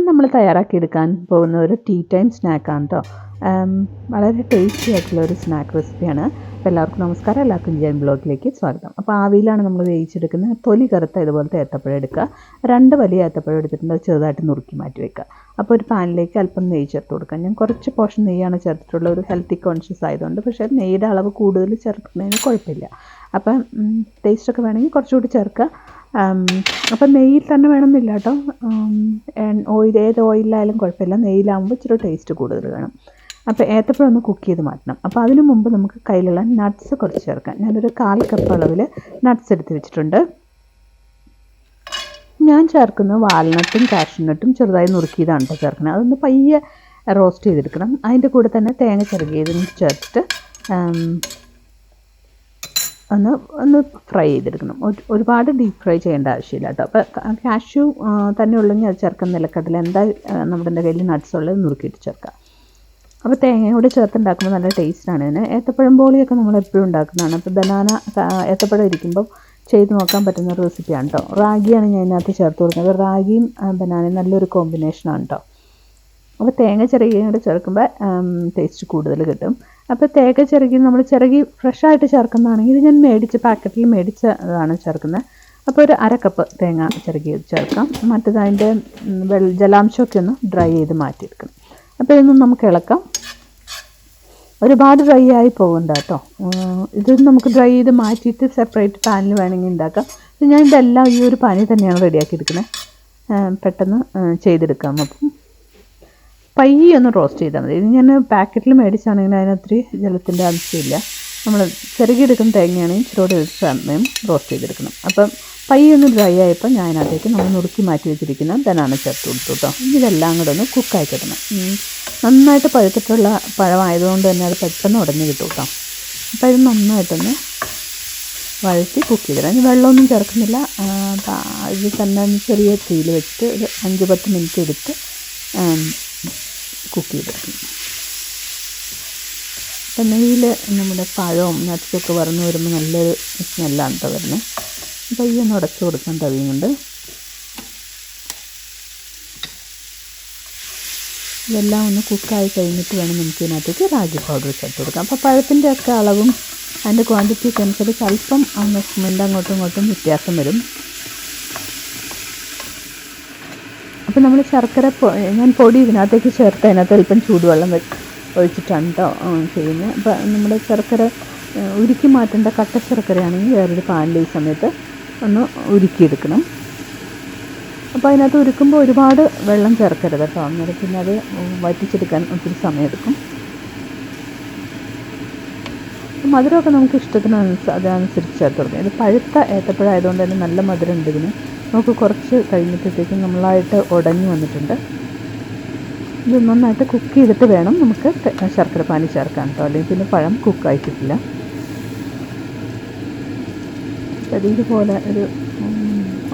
നമ്മൾ തയ്യാറാക്കിയെടുക്കാൻ പോകുന്ന ഒരു ടീ ടൈം സ്നാക്കാണ് കേട്ടോ. വളരെ ടേസ്റ്റി ആയിട്ടുള്ള ഒരു സ്നാക്ക് റെസിപ്പിയാണ്. അപ്പോൾ എല്ലാവർക്കും നമസ്കാരം, എല്ലാവർക്കും ജയൻ ബ്ലോഗിലേക്ക് സ്വാഗതം. അപ്പോൾ ആവിയിലാണ് നമ്മൾ വേവിച്ചെടുക്കുന്നത്. തൊലി കറുത്ത ഇതുപോലത്തെ ഏത്തപ്പഴം എടുക്കുക. 2 വലിയ ഏത്തപ്പഴം എടുത്തിട്ടുണ്ട്, അത് ചെറുതായിട്ട് നുറുക്കി മാറ്റി വയ്ക്കുക. അപ്പോൾ ഒരു പാനിലേക്ക് അല്പം നെയ്യ് ചേർത്ത് കൊടുക്കുക. ഞാൻ കുറച്ച് പോർഷൻ നെയ്യാണ് ചേർത്തിട്ടുള്ള, ഒരു ഹെൽത്തി കോൺഷ്യസ് ആയതുകൊണ്ട്. പക്ഷേ നെയ്യുടെ അളവ് കൂടുതൽ ചേർക്കുന്നതിന് കുഴപ്പമില്ല. അപ്പം ടേസ്റ്റൊക്കെ വേണമെങ്കിൽ കുറച്ചുകൂടി ചേർക്കുക. അപ്പം നെയ്യിൽ തന്നെ വേണമെന്നില്ല കേട്ടോ, ഏത് ഓയിലായാലും കുഴപ്പമില്ല. നെയ്യിലാകുമ്പോൾ ഇച്ചിരി ടേസ്റ്റ് കൂടുതൽ വേണം. അപ്പോൾ ഏത്തപ്പഴം ഒന്ന് കുക്ക് ചെയ്ത് മാറ്റണം. അപ്പോൾ അതിനു മുമ്പ് നമുക്ക് കയ്യിലുള്ള നട്ട്സ് കുറച്ച് ചേർക്കാം. ഞാനൊരു 1/4 കപ്പ് അളവിൽ നട്ട്സ് എടുത്ത് വെച്ചിട്ടുണ്ട്. ഞാൻ ചേർക്കുന്നത് വാൽനട്ടും കാഷ്യൂനട്ടും ചെറുതായി നുറുക്കിയതാണ് കേട്ടോ ചേർക്കണം. അതൊന്ന് പയ്യെ റോസ്റ്റ് ചെയ്തെടുക്കണം. അതിൻ്റെ കൂടെ തന്നെ തേങ്ങ ചിരകിയതും ചേർത്തിട്ട് ഒന്ന് ഫ്രൈ ചെയ്തെടുക്കണം. ഒരുപാട് ഡീപ്പ് ഫ്രൈ ചെയ്യേണ്ട ആവശ്യമില്ല കേട്ടോ. അപ്പോൾ കാഷ്യൂ തന്നെ ഉള്ളെങ്കിൽ അത് ചേർക്കാൻ, നിലക്കടല എന്താ നമ്മുടെ കയ്യിൽ നട്ട്സ് ഉള്ളത് നുറുക്കിയിട്ട് ചേർക്കാം. അപ്പോൾ തേങ്ങയോട് ചേർത്തുണ്ടാക്കുമ്പോൾ നല്ല ടേസ്റ്റാണ് ഇതിന്. ഏത്തപ്പഴം ബോളിയൊക്കെ നമ്മൾ എപ്പോഴും ഉണ്ടാക്കുന്നതാണ്. അപ്പോൾ ബനാന ഏത്തപ്പഴം ഇരിക്കുമ്പോൾ ചെയ്ത് നോക്കാൻ പറ്റുന്ന ഒരു റെസിപ്പിയാണ് കേട്ടോ. റാഗിയാണ് ഞാൻ ഇതിനകത്ത് ചേർത്ത് കൊടുക്കുന്നത്. റാഗിയും ബനാനയും നല്ലൊരു കോമ്പിനേഷനാണ് കേട്ടോ. അപ്പോൾ തേങ്ങ ചിരകിയോട് ചേർക്കുമ്പോൾ ടേസ്റ്റ് കൂടുതൽ കിട്ടും. അപ്പോൾ തേങ്ങ ചിരകി നമ്മൾ ചിരകി ഫ്രഷായിട്ട് ചേർക്കുന്നതാണെങ്കിൽ ഇത് ഞാൻ പാക്കറ്റിൽ മേടിച്ചതാണ് ചേർക്കുന്നത്. അപ്പോൾ ഒരു 1/2 കപ്പ് തേങ്ങ ചിരകി ചേർക്കാം. മറ്റേത് അതിൻ്റെ ജലാംശമൊക്കെ ഒന്ന് ഡ്രൈ ചെയ്ത് മാറ്റിയെടുക്കണം. അപ്പോൾ ഇതൊന്നും നമുക്ക് ഇളക്കാം. ഒരുപാട് ഡ്രൈ ആയി പോകണ്ട കേട്ടോ. ഇത് നമുക്ക് ഡ്രൈ ചെയ്ത് മാറ്റിയിട്ട് സെപ്പറേറ്റ് പാനിൽ വേണമെങ്കിൽ ഉണ്ടാക്കാം. ഞാൻ ഇതെല്ലാം ഈ ഒരു പാനിൽ തന്നെയാണ് റെഡിയാക്കി എടുക്കുന്നത്. പെട്ടെന്ന് ചെയ്തെടുക്കാം. അപ്പം പയ്യെ ഒന്ന് റോസ്റ്റ് ചെയ്താൽ മതി. ഇത് ഞാൻ പാക്കറ്റിൽ മേടിച്ചാണെങ്കിൽ അതിനൊത്തിരി ജലത്തിൻ്റെ ആവശ്യമില്ല. നമ്മൾ ചിരകിയെടുക്കുന്ന തേങ്ങയാണെങ്കിൽ ഇച്ചിരി ഒരു സമയം റോസ്റ്റ് ചെയ്തെടുക്കണം. അപ്പം പയ്യെ ഒന്ന് ഡ്രൈ ആയപ്പോൾ ഞാൻ അതിനകത്തേക്ക് നമ്മൾ നുറുക്കി മാറ്റി വെച്ചിരിക്കുന്ന ബനാന ചേർത്ത് കൊടുത്തു കേട്ടോ. ഇതെല്ലാം കൂടെ ഒന്ന് കുക്കായി കിട്ടണം. നന്നായിട്ട് പഴുത്തിട്ടുള്ള പഴമായതുകൊണ്ട് തന്നെ അത് പെട്ടെന്ന് ഉടഞ്ഞ് കിട്ടും കേട്ടോ. അപ്പോൾ ഇത് നന്നായിട്ടൊന്ന് വഴറ്റി കുക്ക് ചെയ്തിടാം. ഇനി വെള്ളമൊന്നും ചേർക്കുന്നില്ല. ഇത് തന്നെ ചെറിയ തീയിൽ വെച്ചിട്ട് ഒരു 5-10 മിനിറ്റ് എടുത്ത് കുക്ക് ചെയ്തെടുക്കണം. അപ്പം നെയ്യിൽ നമ്മുടെ പഴവും നട്ട്സൊക്കെ വറന്ന് വരുമ്പോൾ നല്ലൊരു സ്മെല്ലാണ് കേട്ടോ വരുന്നത്. അപ്പോൾ ഈ ഒന്ന് ഉടച്ചു കൊടുക്കാൻ തവിയും കൊണ്ട് ഇതെല്ലാം ഒന്ന് കുക്കായി കഴിഞ്ഞിട്ട് വേണം നമുക്ക് ഇതിനകത്തേക്ക് റാഗി പൗഡർ ചേർത്ത് കൊടുക്കാം. അപ്പോൾ പഴത്തിൻ്റെ ഒക്കെ അളവും അതിൻ്റെ ക്വാണ്ടിറ്റിക്ക് അനുസരിച്ച് അല്പം മെഷർമെൻ്റ് അങ്ങോട്ടും ഇങ്ങോട്ടും വ്യത്യാസം വരും. അപ്പോൾ നമ്മൾ ശർക്കര ഞാൻ പൊടി ഇതിനകത്തേക്ക് ചേർത്ത് അതിനകത്ത് അല്പം ചൂടുവെള്ളം ഒഴിച്ചിട്ടാണ് കേട്ടോ ചെയ്യുന്നത്. അപ്പോൾ നമ്മൾ ശർക്കര ഉരുക്കി മാറ്റേണ്ട കട്ട ശർക്കരയാണെങ്കിൽ വേറൊരു പാനിൽ ഈ സമയത്ത് ഒന്ന് ഉരുക്കിയെടുക്കണം. അപ്പോൾ അതിനകത്ത് ഉരുക്കുമ്പോൾ ഒരുപാട് വെള്ളം ചേർക്കരുത് കേട്ടോ. അന്നേരം പിന്നെ അത് വറ്റിച്ചെടുക്കാൻ ഒത്തിരി സമയമെടുക്കും. മധുരമൊക്കെ നമുക്ക് ഇഷ്ടത്തിന് അതനുസരിച്ച് ചേർത്ത് കൊടുക്കാം. ഇത് പഴുത്ത ഏത്തപ്പഴം ആയതുകൊണ്ട് തന്നെ നല്ല മധുരം ഉണ്ട് ഇതിന്. നമുക്ക് കുറച്ച് കഴിഞ്ഞപ്പോഴത്തേക്കും നമ്മളായിട്ട് ഉടഞ്ഞു വന്നിട്ടുണ്ട്. ഇത് നന്നായിട്ട് കുക്ക് ചെയ്തിട്ട് വേണം നമുക്ക് ശർക്കര പാനി ചേർക്കാൻ കേട്ടോ, അല്ലെങ്കിൽ പിന്നെ പഴം കുക്കായി കിട്ടില്ല. ഇതുപോലെ ഒരു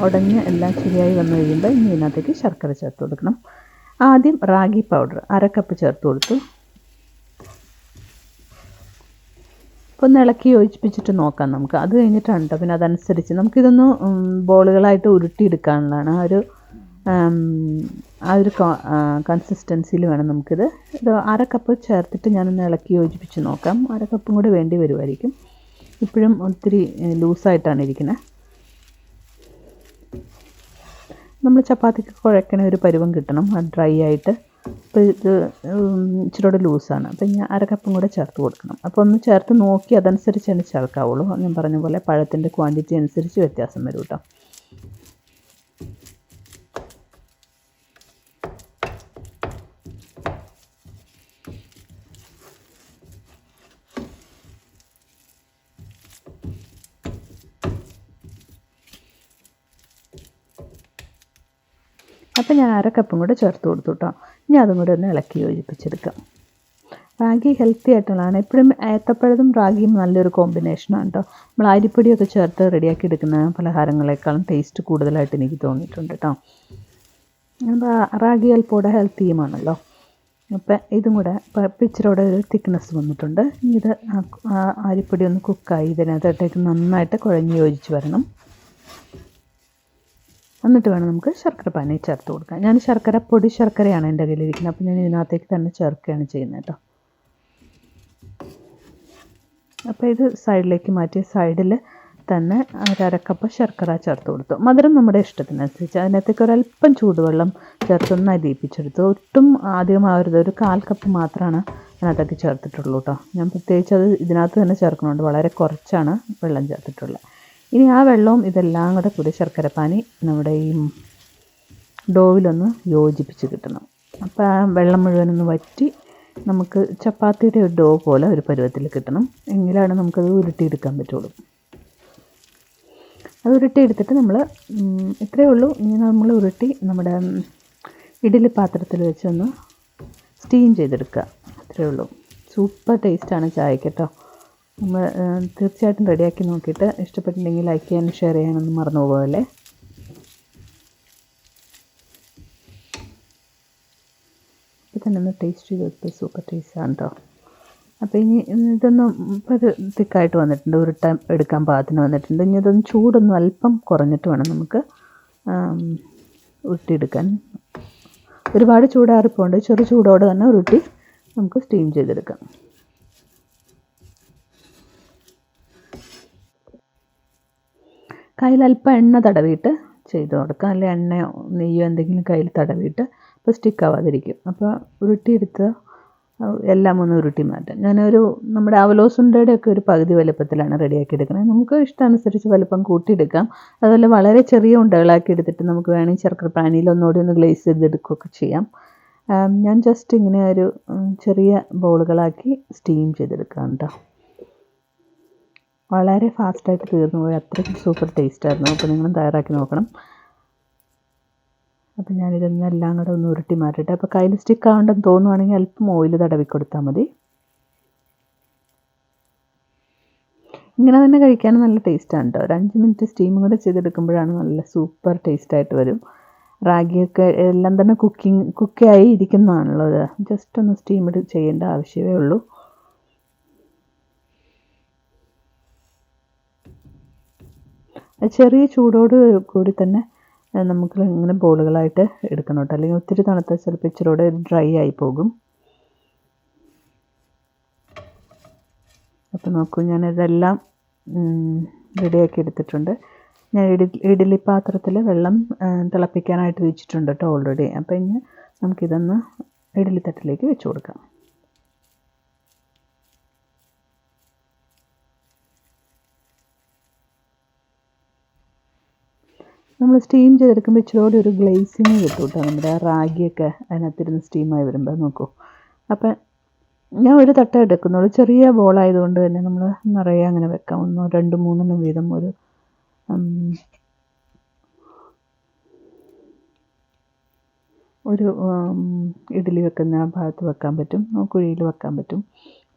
ഉടഞ്ഞ് എല്ലാം ശരിയായി വന്നു കഴിയുമ്പോൾ ഇനി ഇതിനകത്തേക്ക് ശർക്കര ചേർത്ത് കൊടുക്കണം. ആദ്യം റാഗി പൗഡർ 1/2 കപ്പ് ചേർത്ത് കൊടുത്തു. അപ്പോൾ ഒന്ന് ഇളക്കി യോജിപ്പിച്ചിട്ട് നോക്കാം നമുക്ക്. അത് കഴിഞ്ഞിട്ടാണ് കേട്ടോ പിന്നെ അതനുസരിച്ച് നമുക്കിതൊന്ന് ബോളുകളായിട്ട് ഉരുട്ടിയെടുക്കാനുള്ളതാണ്. ആ ഒരു കൺസിസ്റ്റൻസിയിൽ വേണം നമുക്കിത്. 1/2 കപ്പ് ചേർത്തിട്ട് ഞാനൊന്ന് ഇളക്കി യോജിപ്പിച്ച് നോക്കാം. 1/2 കപ്പും കൂടെ വേണ്ടി വരുമായിരിക്കും. ഇപ്പോഴും ഒത്തിരി ലൂസായിട്ടാണ് ഇരിക്കുന്നത്. നമ്മൾ ചപ്പാത്തിക്ക് കുഴക്കണ ഒരു പരുവം കിട്ടണം, അത് ഡ്രൈ ആയിട്ട്. അപ്പോൾ ഇത് ഇച്ചിരി ലൂസാണ്. അപ്പോൾ ഞാൻ 1/2 കപ്പും കൂടെ ചേർത്ത് കൊടുക്കണം. അപ്പോൾ ഒന്ന് ചേർത്ത് നോക്കി അതനുസരിച്ചാണ് ചേർക്കാവുള്ളൂ. ഞാൻ പറഞ്ഞ പോലെ പഴത്തിൻ്റെ ക്വാണ്ടിറ്റി അനുസരിച്ച് വ്യത്യാസം വരും കേട്ടോ. അപ്പോൾ ഞാൻ 1/2 കപ്പും കൂടെ ചേർത്ത് കൊടുത്തു കേട്ടോ. ഇനി അതും കൂടെ ഒന്ന് ഇളക്കി യോജിപ്പിച്ചെടുക്കാം. റാഗി ഹെൽത്തി ആയിട്ടുള്ളതാണ്. എപ്പോഴും ഏത്തപ്പഴതും റാഗിയും നല്ലൊരു കോമ്പിനേഷനാണ് കേട്ടോ. നമ്മൾ അരിപ്പൊടിയൊക്കെ ചേർത്ത് റെഡിയാക്കി എടുക്കുന്ന പലഹാരങ്ങളെക്കാളും ടേസ്റ്റ് കൂടുതലായിട്ട് എനിക്ക് തോന്നിയിട്ടുണ്ട് കേട്ടോ. അപ്പോൾ റാഗി അല്പോടെ ഹെൽത്തിയുമാണല്ലോ. അപ്പം ഇതും കൂടെ ഇച്ചിരിയോടെ ഒരു തിക്നെസ് വന്നിട്ടുണ്ട്. ഇത് അരിപ്പൊടി ഒന്ന് കുക്കായി ഇതിനകത്തോട്ടേക്ക് നന്നായിട്ട് കുഴഞ്ഞ് യോജിച്ച് വരണം. എന്നിട്ട് വേണം നമുക്ക് ശർക്കര പാനി ചേർത്ത് കൊടുക്കാം. ഞാൻ ശർക്കര പൊടി ശർക്കരയാണ് എൻ്റെ കയ്യിലിരിക്കുന്നത്, അപ്പോൾ ഞാൻ ഇതിനകത്തേക്ക് തന്നെ ചേർക്കുകയാണ് ചെയ്യുന്നത് കേട്ടോ. അപ്പോൾ ഇത് സൈഡിലേക്ക് മാറ്റി സൈഡിൽ തന്നെ ഒരക്കപ്പ് ശർക്കര ചേർത്ത് കൊടുത്തു. മധുരം നമ്മുടെ ഇഷ്ടത്തിനനുസരിച്ച്. അതിനകത്തേക്ക് ഒരല്പം ചൂടുവെള്ളം ചേർത്തൊന്ന് അരിയിപ്പിച്ചെടുത്തു. ഒട്ടും അധികമാവരുത്, ഒരു 1/4 കപ്പ് മാത്രമാണ് അതിനകത്തേക്ക് ചേർത്തിട്ടുള്ളൂ കേട്ടോ. ഞാൻ പ്രത്യേകിച്ച് അത് ഇതിനകത്ത് തന്നെ ചേർക്കുന്നുണ്ട്, വളരെ കുറച്ചാണ് വെള്ളം ചേർത്തിട്ടുള്ളത്. ഇനി ആ വെള്ളവും ഇതെല്ലാം കൂടെ കൂടി ശർക്കരപ്പാനി നമ്മുടെ ഈ ഡോവിലൊന്ന് യോജിപ്പിച്ച് കിട്ടണം. അപ്പോൾ ആ വെള്ളം മുഴുവനൊന്ന് വറ്റി നമുക്ക് ചപ്പാത്തിയുടെ ഒരു ഡോ പോലെ ഒരു പരുവത്തിൽ കിട്ടണം. എങ്കിലാണ് നമുക്കത് ഉരുട്ടിയെടുക്കാൻ പറ്റുള്ളൂ. അത് ഉരുട്ടിയെടുത്തിട്ട് നമ്മൾ ഇത്രയേ ഉള്ളൂ. ഇനി നമ്മൾ ഉരുട്ടി നമ്മുടെ ഇഡ്ഡലി പാത്രത്തിൽ വെച്ചൊന്ന് സ്റ്റീം ചെയ്തെടുക്കുക. അത്രയേ ഉള്ളൂ. സൂപ്പർ ടേസ്റ്റാണ് ചായക്ക് കേട്ടോ. നമ്മൾ തീർച്ചയായിട്ടും റെഡിയാക്കി നോക്കിയിട്ട് ഇഷ്ടപ്പെട്ടിട്ടുണ്ടെങ്കിൽ ലൈക്ക് ചെയ്യാനും ഷെയർ ചെയ്യാനൊന്നും മറന്നു പോകല്ലേ. ഇപ്പോൾ തന്നെ ഒന്ന് ടേസ്റ്റ് ചെയ്ത് കൊടുത്ത് സൂപ്പർ ടേസ്റ്റാണ് കേട്ടോ. അപ്പോൾ ഇനി ഇതൊന്ന് ഇപ്പോൾ ഒരു തിക്കായിട്ട് വന്നിട്ടുണ്ട്, ഉരുട്ടാൻ എടുക്കാൻ പാകത്തിന് വന്നിട്ടുണ്ട്. ഇനി ഇതൊന്ന് ചൂടൊന്നും അല്പം കുറഞ്ഞിട്ട് വേണം നമുക്ക് ഉരുട്ടിയെടുക്കാൻ. ഒരുപാട് ചൂടാറിപ്പോണ്ട്, ചെറു ചൂടോടെ തന്നെ ഉരുട്ടി നമുക്ക് സ്റ്റീം ചെയ്തെടുക്കാം. കയ്യിൽ അല്പം എണ്ണ തടവിയിട്ട് ചെയ്ത് കൊടുക്കാം, അല്ലെങ്കിൽ എണ്ണയോ നെയ്യോ എന്തെങ്കിലും കയ്യിൽ തടവിയിട്ട് അപ്പോൾ സ്റ്റിക്കാവാതിരിക്കും. അപ്പോൾ ഉരുട്ടിയെടുത്ത് എല്ലാം ഒന്ന് ഉരുട്ടി മാറ്റാം. ഞാനൊരു നമ്മുടെ അവലോസുണ്ടയുടെയൊക്കെ ഒരു പകുതി വലുപ്പത്തിലാണ് റെഡിയാക്കി എടുക്കുന്നത്. നമുക്ക് ഇഷ്ടാനുസരിച്ച് വലുപ്പം കൂട്ടിയെടുക്കാം. അതുപോലെ വളരെ ചെറിയ ഉണ്ടകളാക്കി എടുത്തിട്ട് നമുക്ക് വേണമെങ്കിൽ ശർക്കര പാനിയിൽ ഒന്നുകൂടി ഒന്ന് ഗ്ലേസ് ചെയ്തെടുക്കുകയൊക്കെ ചെയ്യാം. ഞാൻ ജസ്റ്റ് ഇങ്ങനെ ഒരു ചെറിയ ബോളുകളാക്കി സ്റ്റീം ചെയ്തെടുക്കാം കേട്ടോ. വളരെ ഫാസ്റ്റായിട്ട് തീർന്നു പോയി, അത്രയ്ക്കും സൂപ്പർ ടേസ്റ്റായിരുന്നു. അപ്പോൾ നിങ്ങളും തയ്യാറാക്കി നോക്കണം. അപ്പോൾ ഞാനിതെല്ലാം കൂടെ ഒന്ന് ഉരുട്ടി മാറ്റിയിട്ട്, അപ്പോൾ കയ്യിൽ സ്റ്റിക്ക് ആവേണ്ടെന്ന് തോന്നുവാണെങ്കിൽ അല്പം ഓയിൽ തടവി കൊടുത്താൽ മതി. ഇങ്ങനെ തന്നെ കഴിക്കാൻ നല്ല ടേസ്റ്റാണ് കേട്ടോ. ഒരു 5 മിനിറ്റ് സ്റ്റീം കൂടെ ചെയ്തെടുക്കുമ്പോഴാണ് നല്ല സൂപ്പർ ടേസ്റ്റായിട്ട് വരും. റാഗിയൊക്കെ എല്ലാം തന്നെ കുക്കായി ഇരിക്കുന്നതാണല്ലോ ഇത്. ജസ്റ്റ് ഒന്ന് സ്റ്റീം ചെയ്യേണ്ട ആവശ്യമേ ഉള്ളൂ. ചെറിയ ചൂടോട് കൂടി തന്നെ നമുക്ക് ഇങ്ങനെ ബോളുകളായിട്ട് എടുക്കണം കേട്ടോ. അല്ലെങ്കിൽ ഒത്തിരി തണുത്ത ചിലപ്പോൾ ഇച്ചിരൂടെ ഡ്രൈ ആയി പോകും. അപ്പോൾ നോക്കൂ, ഞാനിതെല്ലാം റെഡിയാക്കി എടുത്തിട്ടുണ്ട്. ഞാൻ ഇഡ്ഡലി പാത്രത്തിൽ വെള്ളം തിളപ്പിക്കാനായിട്ട് വെച്ചിട്ടുണ്ട് കേട്ടോ ഓൾറെഡി. അപ്പോൾ ഇനി നമുക്കിതൊന്ന് ഇഡ്ഡലി തട്ടിലേക്ക് വെച്ച് കൊടുക്കാം. നമ്മൾ സ്റ്റീം ചെയ്തെടുക്കുമ്പോൾ ഇച്ചിരി ഒരു ഗ്ലേസിങ് കിട്ടും കേട്ടോ. നമ്മുടെ ആ റാഗിയൊക്കെ അതിനകത്തിരുന്ന് സ്റ്റീമായി വരുമ്പോൾ നോക്കൂ. അപ്പം ഞാൻ ഒരു തട്ട എടുക്കുന്നുള്ളൂ, ചെറിയ ബോളായതുകൊണ്ട് തന്നെ നമ്മൾ നിറയെ അങ്ങനെ വെക്കാം. 1, 2, 3 വീതം ഒരു ഇഡ്ഡലി വെക്കുന്ന ആ ഭാഗത്ത് വെക്കാൻ പറ്റും, കുഴിയിൽ വെക്കാൻ പറ്റും.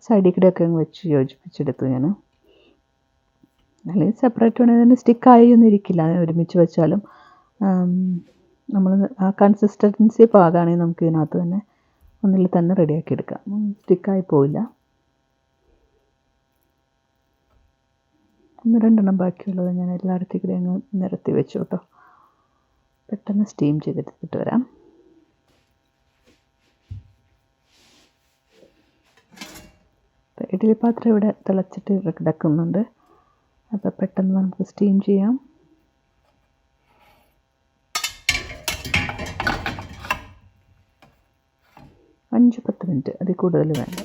സൈഡിൽ കൂടെയൊക്കെ അങ്ങ് വെച്ച് യോജിപ്പിച്ചെടുത്തു ഞാൻ. അല്ലെങ്കിൽ സെപ്പറേറ്റ് വേണമെങ്കിൽ അതിന് സ്റ്റിക്കായി ഒന്നും ഇരിക്കില്ല, ഒരുമിച്ച് വെച്ചാലും. നമ്മൾ ആ കൺസിസ്റ്റൻസി പാകമാണെങ്കിൽ നമുക്ക് ഇതിനകത്ത് തന്നെ ഒന്നിൽ തന്നെ റെഡിയാക്കി എടുക്കാം, സ്റ്റിക്കായി പോവില്ല. 1, 2 ബാക്കിയുള്ളത് ഞാൻ എല്ലായിടത്തേക്കും കൂടി അങ്ങ് നിരത്തി വെച്ചു കേട്ടോ. പെട്ടെന്ന് സ്റ്റീം ചെയ്തെടുത്തിട്ട് വരാം. ഇഡ്ഡലി പാത്രം ഇവിടെ തിളച്ചിട്ട് കിടക്കുന്നുണ്ട്. അപ്പോൾ പെട്ടെന്ന് നമുക്ക് സ്റ്റീം ചെയ്യാം. അഞ്ച് 10 മിനിറ്റ്, അതിൽ കൂടുതൽ വേണ്ട.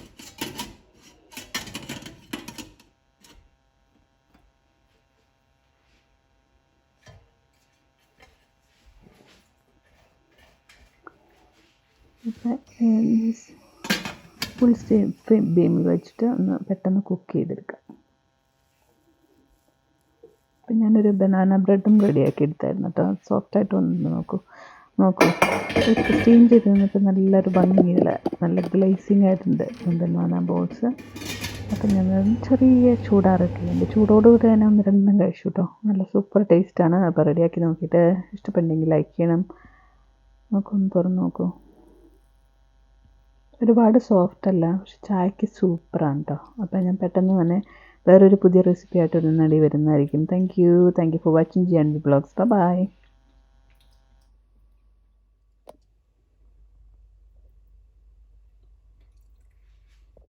ഫുൾ ബീമിൽ വെച്ചിട്ട് ഒന്ന് പെട്ടെന്ന് കുക്ക് ചെയ്തെടുക്കാം. അപ്പം ഞാനൊരു ബനാന ബ്രെഡും റെഡിയാക്കി എടുത്തായിരുന്നു കേട്ടോ. സോഫ്റ്റായിട്ട് വന്നിട്ട് നോക്കൂ. സ്റ്റീം ചെയ്ത് നിന്നിട്ട് നല്ലൊരു ഭംഗിയുള്ള നല്ല ഗ്ലേസിങ് ആയിട്ടുണ്ട് ബനാന ബോൾസ്. അപ്പം ഞാൻ ചെറിയ ചൂടാറിയിട്ടുണ്ട്, ചൂടോടുകൂടി തന്നെ 1, 2 കഴിച്ചു കേട്ടോ. നല്ല സൂപ്പർ ടേസ്റ്റാണ്. അപ്പോൾ റെഡിയാക്കി നോക്കിയിട്ട് ഇഷ്ടപ്പെട്ടെങ്കിൽ ലൈക്ക് ചെയ്യണം. ഒന്ന് തുറന്ന് നോക്കൂ. ഒരുപാട് സോഫ്റ്റ് അല്ല, പക്ഷെ ചായക്ക് സൂപ്പറാണ് കേട്ടോ. അപ്പോൾ ഞാൻ പെട്ടെന്ന് തന്നെ വേറൊരു പുതിയ റെസിപ്പി ആയിട്ട് ഒരു നടി വരുന്നതായിരിക്കും. Thank you for watching GNV Vlogs. By.